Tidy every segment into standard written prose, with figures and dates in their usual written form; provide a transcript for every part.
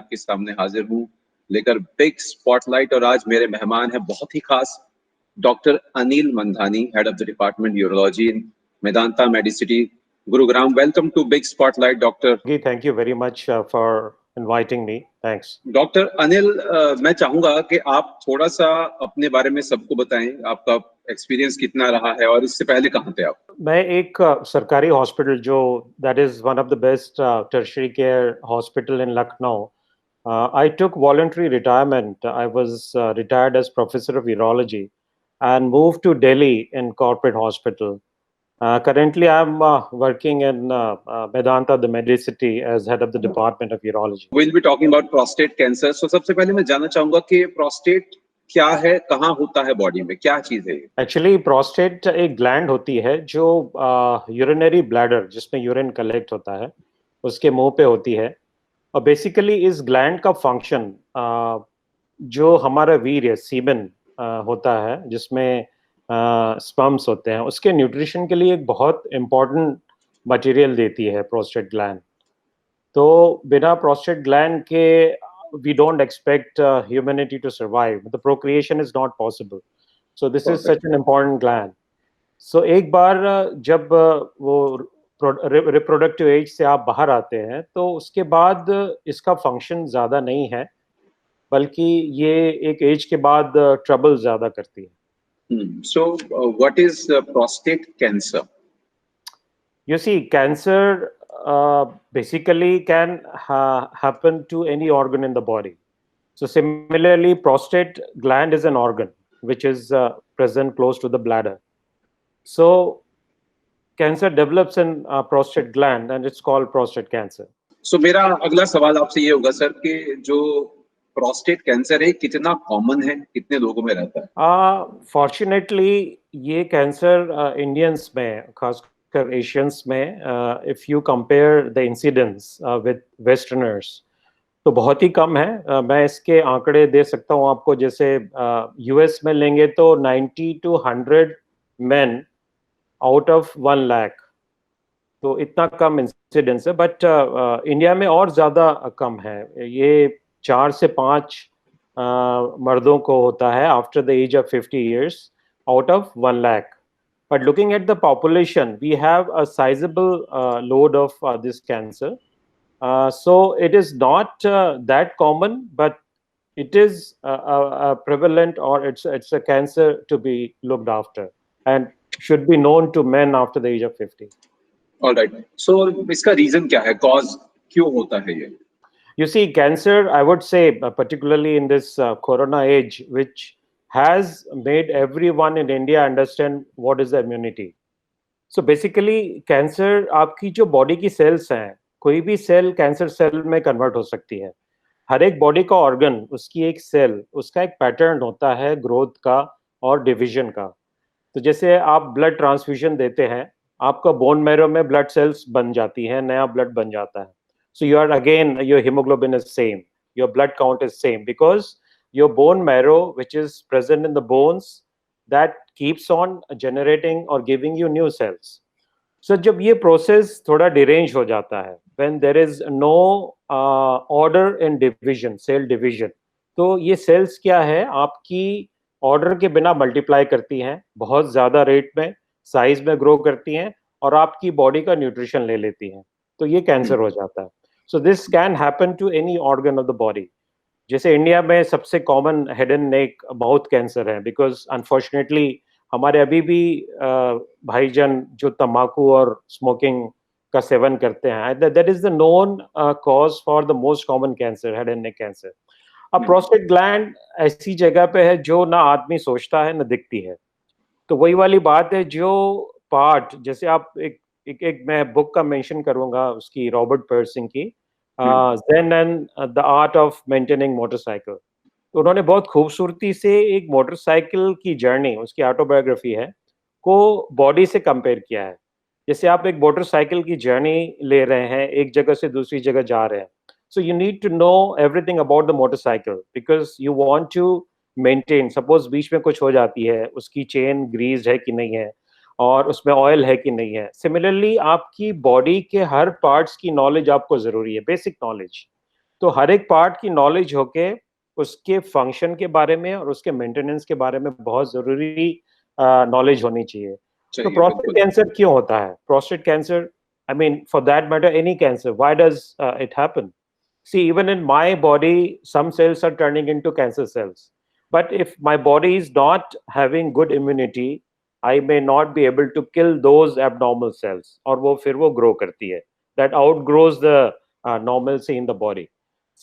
आपके सामने हाजिर हूँ लेकर बिग स्पॉटलाइट। और आज मेरे मेहमान हैं बहुत ही खास, doctor Anil Mandhani, head of the department urology in Medanta Medicity, Gurugram. Welcome to Big Spotlight doctor. Thank you very much for inviting me. Thanks. Doctor Anil, मैं चाहूंगा कि आप थोड़ा सा अपने बारे में सबको बताएं, आपका एक्सपीरियंस कितना रहा है और इससे पहले कहाँ थे आप? मैं एक सरकारी हॉस्पिटल जो that is one of the best tertiary care hospital in Lucknow. I took voluntary retirement. I was retired as professor of urology and moved to Delhi in corporate hospital. Currently, I'm working in Medanta, the Medicity, as head of the Department of Urology. We'll be talking about prostate cancer. So सबसे पहले मैं जानना चाहूंगा कि prostate क्या है, कहाँ होता है बॉडी में, क्या चीज है? एक्चुअली प्रोस्टेट एक ग्लैंड होती है जो यूरिनरी ब्लैडर, जिसमें यूरिन कलेक्ट होता है, उसके मुंह पे होती है. और बेसिकली इस ग्लैंड का फंक्शन जो हमारा वीर्य सीमेन होता है, जिसमें स्पर्म्स होते हैं, उसके न्यूट्रिशन के लिए एक बहुत इम्पोर्टेंट मटेरियल देती है प्रोस्टेट ग्लैंड. तो बिना प्रोस्टेट ग्लैंड के we don't expect humanity to survive. The procreation is not possible. So this is such an important gland. So एक बार जब वो रिप्रोडक्टिव एज से आप बाहर आते हैं तो उसके बाद इसका फंक्शन ज़्यादा नहीं है, बल्कि ये एक एज के बाद ट्रबल ज़्यादा करती है. So what is prostate cancer? You see, cancer basically can happen to any organ in the body. So similarly, prostate gland is an organ which is present close to the bladder. So cancer develops in prostate gland and it's called prostate cancer. So मेरा अगला सवाल आपसे ये होगा sir कि जो prostate cancer है कितना कॉमन है, कितने लोगों में रहता है? फॉर्चुनेटली ये कैंसर इंडियंस में, खासकर एशियंस में, if you compare the incidence with westerners, तो बहुत ही कम है. मैं इसके आंकड़े दे सकता हूँ आपको. जैसे यूएस में लेंगे तो 90 to 100 men out of 1 lakh, तो इतना कम इंसिडेंस है. बट इंडिया में और ज़्यादा कम है. ये 4 से 5 मर्दों को होता है after the age of 50 years out of 1 lakh. But looking at the population, we have a sizable load of this cancer. So it is not that common, but it is prevalent, or it's a cancer to be looked after and should be known to men after the age of 50. All right. So इसका reason क्या है? Cause क्यों होता है ये? You see, cancer, I would say, particularly in this corona age, which has made everyone in India understand what is the immunity. So basically, cancer आपकी जो body की सेल्स हैं, कोई भी सेल कैंसर सेल में कन्वर्ट हो सकती है. हर एक बॉडी का ऑर्गन, उसकी एक सेल, उसका एक पैटर्न होता है ग्रोथ का और डिवीजन का. तो जैसे आप ब्लड ट्रांसफ्यूजन देते हैं, आपका बोन मैरो में ब्लड सेल्स बन जाती हैं, नया ब्लड बन जाता है. So you are again, your haemoglobin is same, your blood count is same, because your bone marrow, which is present in the bones, that keeps on generating or giving you new cells. So जब ये process थोड़ा deranged हो जाता है, when there is no order in division, cell division, तो ये cells क्या है, आपकी order के बिना multiply करती हैं, बहुत ज़्यादा rate में, size में grow करती हैं, और आपकी body का nutrition ले लेती हैं, तो ये cancer हो जाता है. So this can happen to any organ of the body. जैसे इंडिया में सबसे common head and neck mouth cancer है, बिकॉज अनफॉर्चुनेटली हमारे अभी भी भाईजन जो तम्बाकू और स्मोकिंग का सेवन करते हैं, that is the known cause for the most common cancer, head and neck cancer. अब प्रोस्टेट ग्लैंड ऐसी जगह पे है जो ना आदमी सोचता है ना दिखती है. तो वही वाली बात है, जो पार्ट, जैसे आप एक मैं बुक का मेंशन करूंगा उसकी, रॉबर्ट पर्सिंग की, Zen and the Art of Maintaining Motorcycle. तो उन्होंने बहुत खूबसूरती से एक मोटरसाइकिल की जर्नी, उसकी ऑटोबायोग्राफी है, को बॉडी से कंपेयर किया है. जैसे आप एक मोटरसाइकिल की जर्नी ले रहे हैं, एक जगह से दूसरी जगह जा रहे हैं, so you need to know everything about the motorcycle, because you want to maintain. Suppose बीच में कुछ हो जाती है, उसकी चेन ग्रीस्ड है कि नहीं है, और उसमें ऑयल है कि नहीं है. सिमिलरली आपकी बॉडी के हर पार्ट्स की नॉलेज आपको जरूरी है, बेसिक नॉलेज. तो हर एक पार्ट की नॉलेज होके उसके फंक्शन के बारे में और उसके मेंटेनेंस के बारे में बहुत जरूरी नॉलेज होनी चाहिए। तो चाहिए प्रोस्टेट बिल्कुल। कैंसर क्यों होता है? Prostate cancer, I mean, for that matter, any cancer, why does it happen? See, even in my body, some cells are turning into cancer cells. But if my body is not having good immunity, I may not be able to kill those abnormal cells. और वो फिर वो grow करती है. That outgrows the normalcy in the body.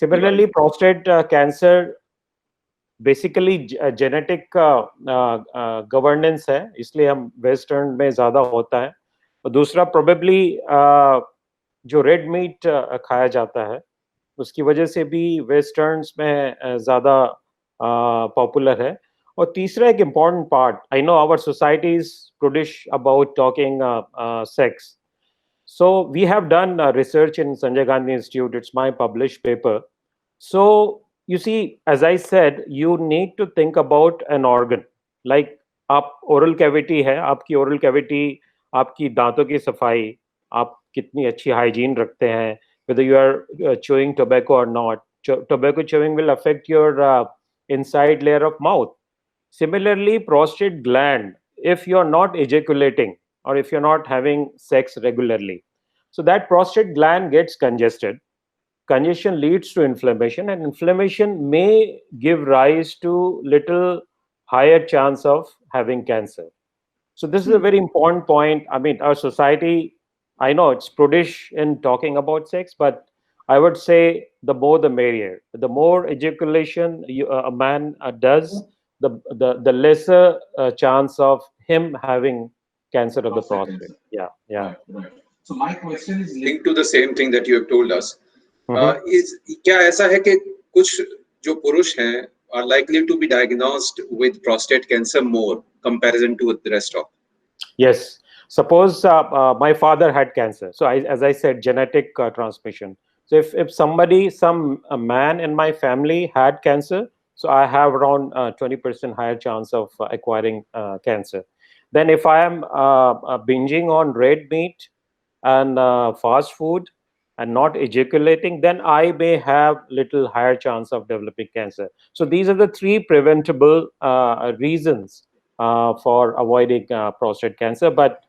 Similarly, Right. prostate cancer basically genetic governance है, इसलिए हम western में ज्यादा होता है। और दूसरा प्रोबेबली जो रेड मीट खाया जाता है उसकी वजह से भी वेस्टर्न्स में ज्यादा पॉपुलर है। और तीसरा एक important part, I know our society is prudish about talking sex, so we have done research in Sanjay Gandhi Institute. It's my published paper. So you see, as I said, you need to think about an organ. Like आप oral cavity है, आपकी oral cavity, आपकी दांतों की सफाई, आप कितनी अच्छी hygiene रखते हैं, whether you are chewing tobacco or not. Tobacco chewing will affect your inside layer of mouth. Similarly, prostate gland, if you're not ejaculating or if you're not having sex regularly, so that prostate gland gets congested. Congestion leads to inflammation, and inflammation may give rise to little higher chance of having cancer. So this is a very important point. I mean, our society, I know it's prudish in talking about sex, but I would say the more the merrier. The more ejaculation a man does, the lesser chance of him having cancer of the Prostate prostate. cancer. Yeah, yeah. Right, right. So my question is linked to the same thing that you have told us. Mhm. क्या ऐसा है कि कुछ जो पुरुष हैं are likely to be diagnosed with prostate cancer more comparison to the rest of? Yes. Suppose my father had cancer. So as I said, genetic transmission. So if somebody, some a man in my family had cancer, so I have around 20% higher chance of acquiring cancer. Then if I am binging on red meat and fast food and not ejaculating, then I may have little higher chance of developing cancer. So these are the three preventable reasons for avoiding prostate cancer. But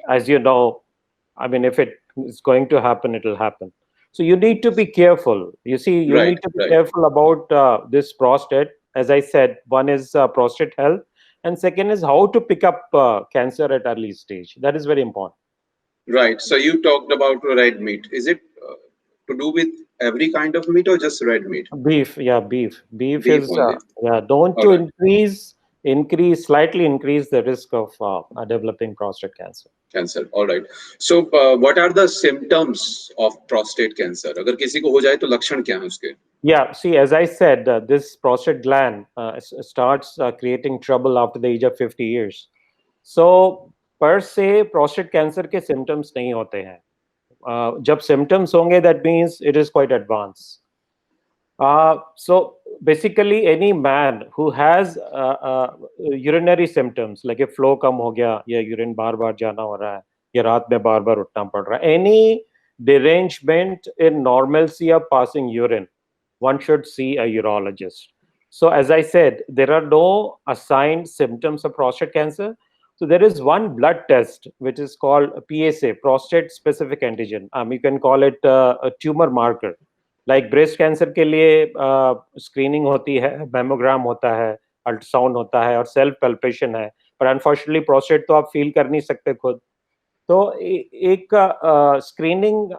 as you know, I mean, if it is going to happen, it will happen. So you need to be careful. You see, you Right, need to be right. careful about this prostate. As I said, one is prostate health, and second is how to pick up cancer at early stage. That is very important. Right. So you talked about red meat. Is it to do with every kind of meat or just red meat? Beef, yeah, beef. Beef Beef is only. yeah. Don't All to right. slightly increase the risk of developing prostate cancer. Cancer. All right. So what are the symptoms of prostate cancer? अगर किसी को हो जाए तो लक्षण क्या हैं उसके? Yeah, see, as I said, this prostate gland starts creating trouble after the age of 50 years. So, per se, prostate cancer के symptoms नहीं होते हैं. जब symptoms होंगे, that means it is quite advanced. So, basically, any man who has urinary symptoms, like if flow कम हो गया, या urine बार-बार जाना हो रहा है, या रात में बार-बार उठना पड़ रहा है, any derangement in normalcy of passing urine, one should see a urologist. So as I said, there are no assigned symptoms of prostate cancer. So there is one blood test which is called PSA, prostate specific antigen. You can call it a tumor marker. Like breast cancer के लिए screening होती है, mammogram होता है, ultrasound होता है और self palpation है. पर unfortunately prostate तो आप feel कर नहीं सकते खुद. तो एक स्क्रीनिंग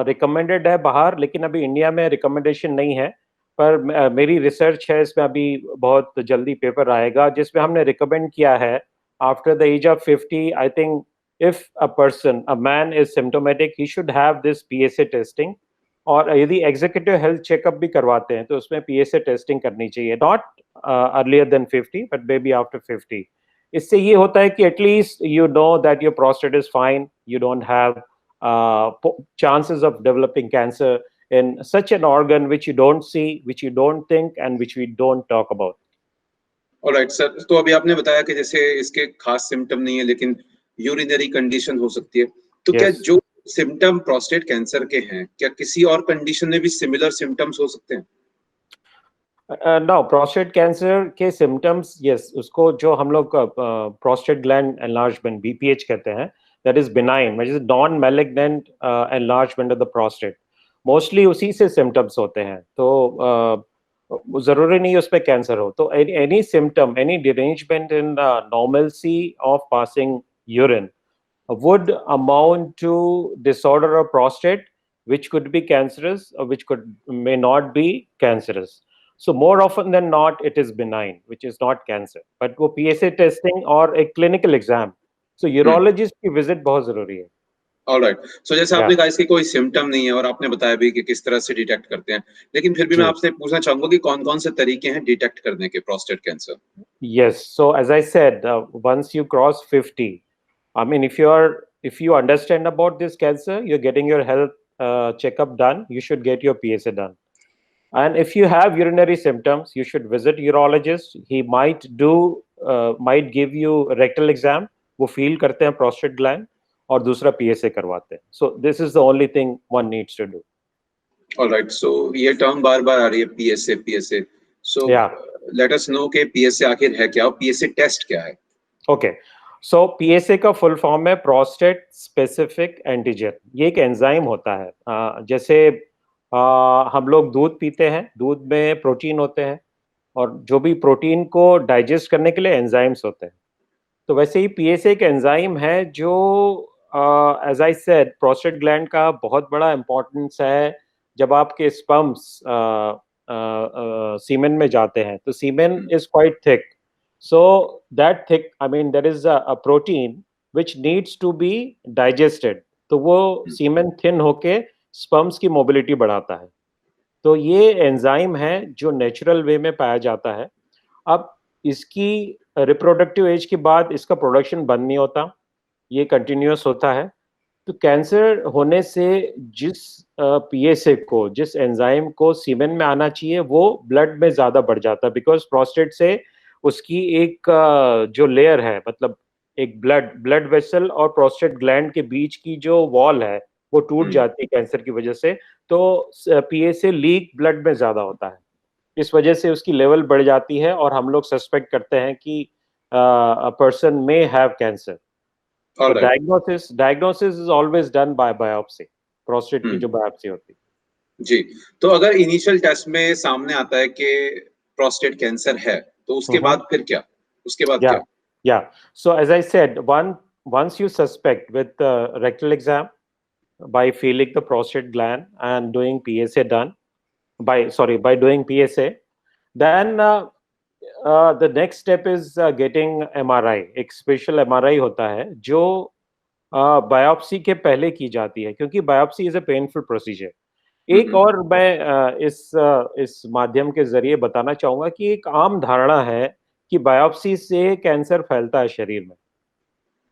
रिकमेंडेड है बाहर, लेकिन अभी इंडिया में रिकमेंडेशन नहीं है। पर मेरी रिसर्च है इसमें, अभी बहुत जल्दी पेपर आएगा जिसमें हमने रिकमेंड किया है after the age of 50, I think if a person, a man is symptomatic, he should have this PSA testing. और यदि एग्जीक्यूटिव हेल्थ चेकअप भी करवाते हैं तो उसमें पीएसए टेस्टिंग करनी चाहिए, not earlier than 50 but may be after 50। इससे ये होता है कि at least you know that your prostate is fine, you don't have chances of developing cancer in such an organ which you don't see, which you don't think, and which we don't talk about. Alright sir, तो अभी आपने बताया कि जैसे इसके खास symptom नहीं है लेकिन यूरिनरी कंडीशन हो सकती है, तो क्या Yes. जो सिम्टम प्रोस्टेट कैंसर के हैं, क्या किसी और कंडीशन में भी सिमिलर सिम्टम्स हो सकते हैं? नो, प्रोस्टेट कैंसर के सिम्टम्स, यस, उसको जो हम लोग प्रोस्टेट ग्लैंड एनलार्जमेंट BPH कहते हैं, that is benign, which is non malignant enlargement of the prostate, mostly उसी से सिम्टम्स होते हैं। तो जरूरी नहीं उस पर कैंसर हो। तो any symptom, any derangement in normalcy of passing urine would amount to disorder of prostate, which could be cancerous or which may not be cancerous. So more often than not, it is benign, which is not cancer. But वो PSA testing और एक clinical exam, so urologist की visit बहुत जरूरी है। Alright, सो जैसे आपने Yeah, कहा इसकी कोई सिम्टम नहीं है और आपने बताया भी कि किस तरह से डिटेक्ट करते हैं, लेकिन फिर भी मैं जी। आपसे पूछना चाहूंगा कि कौन-कौन से तरीके हैं डिटेक्ट करने के prostate cancer? Yes. So as I said, once you cross 50, I mean, if you understand about this cancer, you're getting your health checkup done. You should get your PSA done. And if you have urinary symptoms, you should visit urologist. He might give you a rectal exam. वो feel करते हैं prostate gland और दूसरा PSA करवाते हैं. So this is the only thing one needs to do. Alright, so ये term बार-बार आ रही है PSA. So Yeah. Let us know कि पीएसए आखिर है क्या और पीएसए टेस्ट क्या है? Okay. So PSA का फुल फॉर्म है प्रोस्टेट स्पेसिफिक एंटीजन। ये एक एंजाइम होता है। जैसे हम लोग दूध पीते हैं, दूध में प्रोटीन होते हैं और जो भी प्रोटीन को डाइजेस्ट करने के लिए एंजाइम्स होते हैं। तो वैसे ही PSA एक एंजाइम है जो, as I said, prostate gland का बहुत बड़ा इंपॉर्टेंस है। जब आपके स्पर्म्स सीमेन में जाते हैं तो semen is quite thick, so that thick, I mean, there is a protein which needs to be digested, तो वो सीमेन थिन होके स्पर्म्स की मोबिलिटी बढ़ाता है। तो ये एंजाइम है जो नेचुरल वे में पाया जाता है। अब इसकी रिप्रोडक्टिव एज के बाद इसका प्रोडक्शन बंद नहीं होता, ये कंटिन्यूअस होता है। तो कैंसर होने से जिस PSA को, जिस एंजाइम को सीमेन में आना चाहिए, वो ब्लड में ज्यादा बढ़ जाता है, बिकॉज प्रोस्टेट से उसकी एक जो लेयर है, मतलब एक ब्लड वेसल और प्रोस्टेट ग्लैंड के बीच की जो वॉल है वो टूट जाती है कैंसर की वजह से। तो PSA लीक ब्लड में ज्यादा होता है, इस वजह से उसकी लेवल बढ़ जाती है और हम लोग सस्पेक्ट करते हैं कि person may have cancer. But alright, diagnosis is always done by biopsy, prostate की जो बायोप्सी होती है। जी। तो अगर इनिशियल टेस्ट में सामने आता है कि प्रोस्टेट कैंसर है, तो उसके बाद फिर क्या? उसके बाद Yeah, क्या? yeah. So as I said, once you suspect with the rectal exam, by feeling the prostate gland and doing PSA done, by doing PSA, then the next step is getting MRI. एक special MRI होता है जो biopsy के पहले की जाती है, क्योंकि biopsy is a painful procedure. एक और मैं इस माध्यम के जरिए बताना चाहूंगा कि एक आम धारणा है कि बायोप्सी से कैंसर फैलता है शरीर में।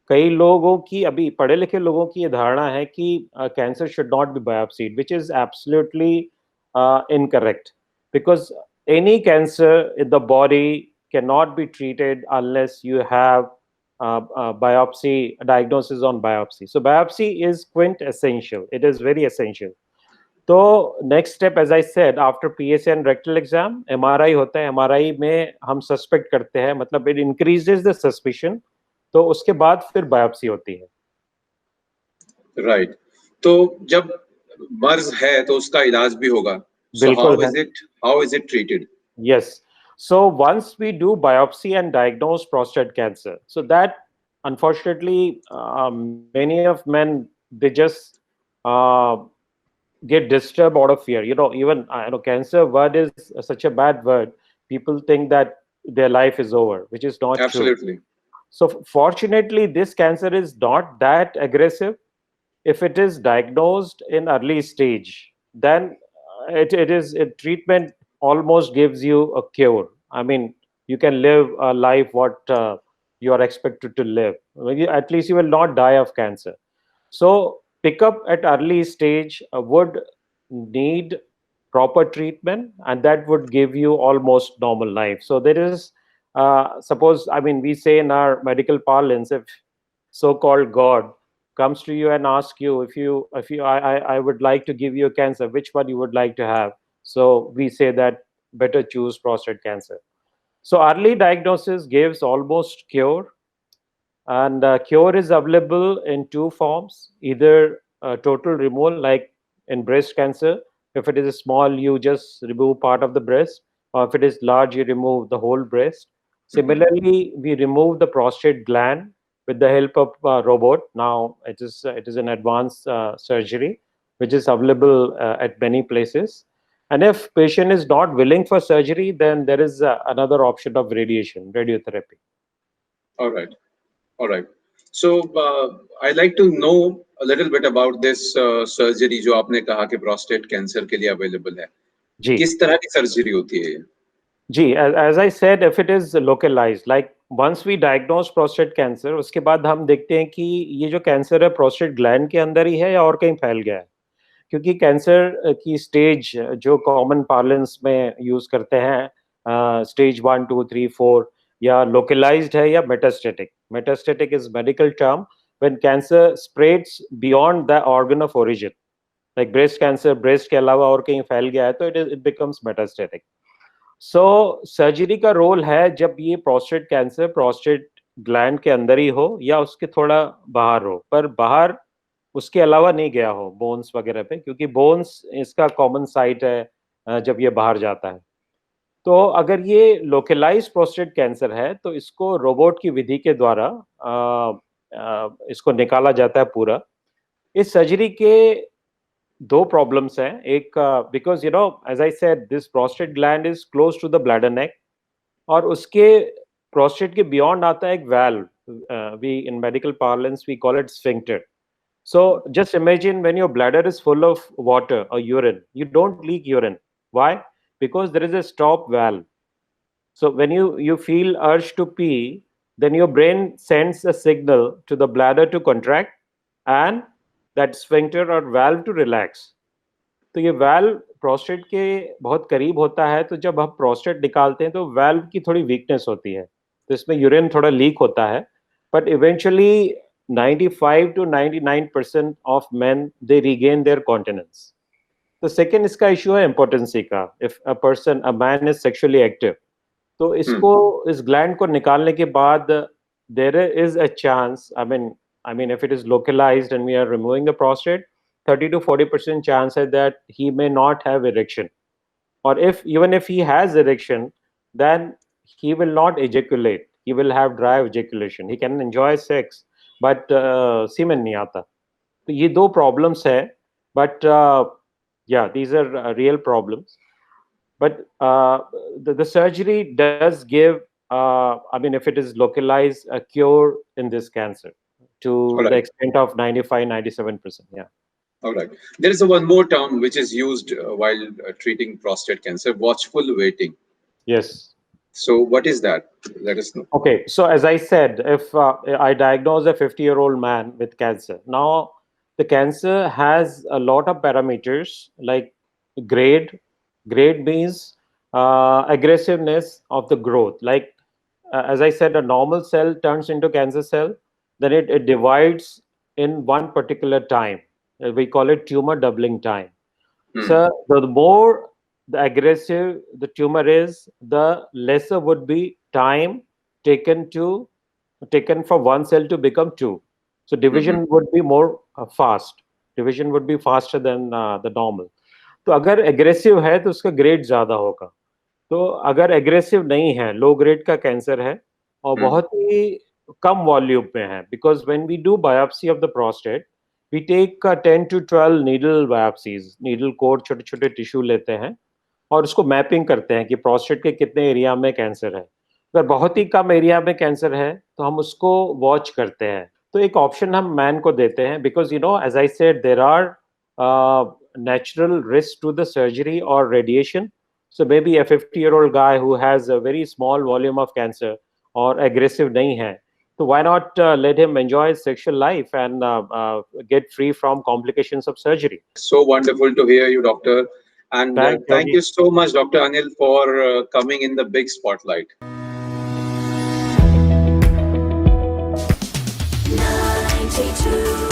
कई लोगों की, अभी पढ़े लिखे लोगों की ये धारणा है कि cancer should not be biopsied, which is absolutely incorrect, because any cancer in the body can not be treated unless you have biopsy, diagnosis on biopsy. So biopsy is quintessential. It is very essential. तो next step, as I said, after PSA and rectal exam, MRI होता है। MRI में हम suspect करते हैं, मतलब it increases the suspicion, तो उसके बाद फिर बायोप्सी होती है। राइट, तो जब मर्ज है तो उसका इलाज भी होगा। सो बिल्कुल है। How is it treated? Yes. So once we do biopsy and diagnose prostate cancer, so that unfortunately many of men, they just uh, get disturbed out of fear. You know, even I know cancer word is such a bad word. People think that their life is over, which is not true. Absolutely. So fortunately, this cancer is not that aggressive. If it is diagnosed in early stage, then treatment almost gives you a cure. I mean, you can live a life what you are expected to live. At least you will not die of cancer. So pickup at early stage would need proper treatment, and that would give you almost normal life. So there is, suppose, I mean, we say in our medical parlance, if so-called God, comes to you and asks you, I would like to give you a cancer, which one you would like to have? So we say that better choose prostate cancer. So early diagnosis gives almost cure, and cure is available in two forms: either total removal, like in breast cancer. If it is small, you just remove part of the breast, or if it is large, you remove the whole breast. Mhm. Similarly, we remove the prostate gland with the help of robot. Now it is an advanced surgery which is available at many places. And if patient is not willing for surgery, then there is another option of radiotherapy. All right. All right. So I'd like to know a little bit about this surgery जो आपने कहा कि prostate cancer के लिए available है. जी किस तरह की सर्जरी होती है ये? जी, as I said, if it is localized, like once we diagnose prostate cancer, उसके बाद हम देखते हैं कि ये जो कैंसर है प्रोस्टेट ग्लैंड के अंदर ही है या और कहीं फैल गया है. क्योंकि कैंसर की स्टेज जो कॉमन पार्लेंस में यूज करते हैं, स्टेज 1, 2, 3, 4, या लोकलाइज्ड है या metastatic. Metastatic is medical term when cancer spreads beyond the organ of origin. Like breast cancer breast के अलावा और कहीं फैल गया है तो it becomes metastatic. So surgery का रोल है जब ये प्रोस्टेट कैंसर प्रोस्टेट ग्लैंड के अंदर ही हो या उसके थोड़ा बाहर हो, पर बाहर उसके अलावा नहीं गया हो बोन्स वगैरह पे, क्योंकि बोन्स इसका कॉमन साइट है जब ये बाहर जाता है. तो अगर ये लोकलाइज प्रोस्टेट कैंसर है तो इसको रोबोट की विधि के द्वारा इसको निकाला जाता है पूरा. इस सर्जरी के दो प्रॉब्लम्स हैं. एक, because as I said, this prostate gland is close to the bladder neck, और उसके प्रोस्टेट के बियॉन्ड आता है एक valve. We in medical parlance we call it sphincter. So just imagine when your bladder is full of water or urine, you don't leak urine. Why? Because there is a stop valve. So when you feel urge to pee, then your brain sends a signal to the bladder to contract and that sphincter or valve to relax. तो ये valve prostate के बहुत करीब होता है, तो जब हम प्रोस्टेट निकालते हैं तो वाल्व की थोड़ी वीकनेस होती है, तो इसमें यूरिन थोड़ा लीक होता है. But eventually 95 to 99% of men they regain their continence. तो सेकेंड इसका इशू है इम्पोर्टेंसी का. If a man is sexually active, तो इसको इस ग्लैंड को निकालने के बाद there is a chance, I mean if it is localized and we are removing the prostate, 30 to 40% chance है that he may not have erection, or even if he has erection, then he will not ejaculate. He will have dry ejaculation. He can enjoy sex, but semen नहीं आता. तो ये दो problems है, but yeah, these are real problems. But the surgery does give, I mean, if it is localized, a cure in this cancer to All the right. extent of 95-97%. Yeah. All right. There is one more term which is used while treating prostate cancer: watchful waiting. Yes. So what is that? Let us know. Okay, so as I said, if I diagnose a 50-year-old man with cancer, now the cancer has a lot of parameters like grade. Grade means aggressiveness of the growth. Like as I said, a normal cell turns into cancer cell, then it divides in one particular time. We call it tumor doubling time. So the more the aggressive the tumor is, the lesser would be time taken for one cell to become two. So division would be more fast. Division would be faster than the normal. तो अगर aggressive है तो उसका grade ज्यादा होगा. तो अगर aggressive नहीं है, लो ग्रेड का कैंसर है और बहुत ही कम वॉल्यूम में है, because when we do biopsy of the prostate, we take 10 to 12 needle biopsies. Needle core छोटे छोटे टिश्यू लेते हैं और उसको मैपिंग करते हैं कि प्रोस्टेट के कितने एरिया में कैंसर है. अगर बहुत ही कम एरिया में कैंसर है तो हम उसको वॉच करते हैं. तो एक ऑप्शन हम मैन को देते हैं, because as I said, there are natural risk to the surgery or radiation. So maybe a 50-year-old guy who has a very small volume of cancer or aggressive nahi hai, so why not let him enjoy his sexual life and get free from complications of surgery. So wonderful to hear you, doctor. And thank you so much, Dr. Anil, for coming in the big spotlight. 92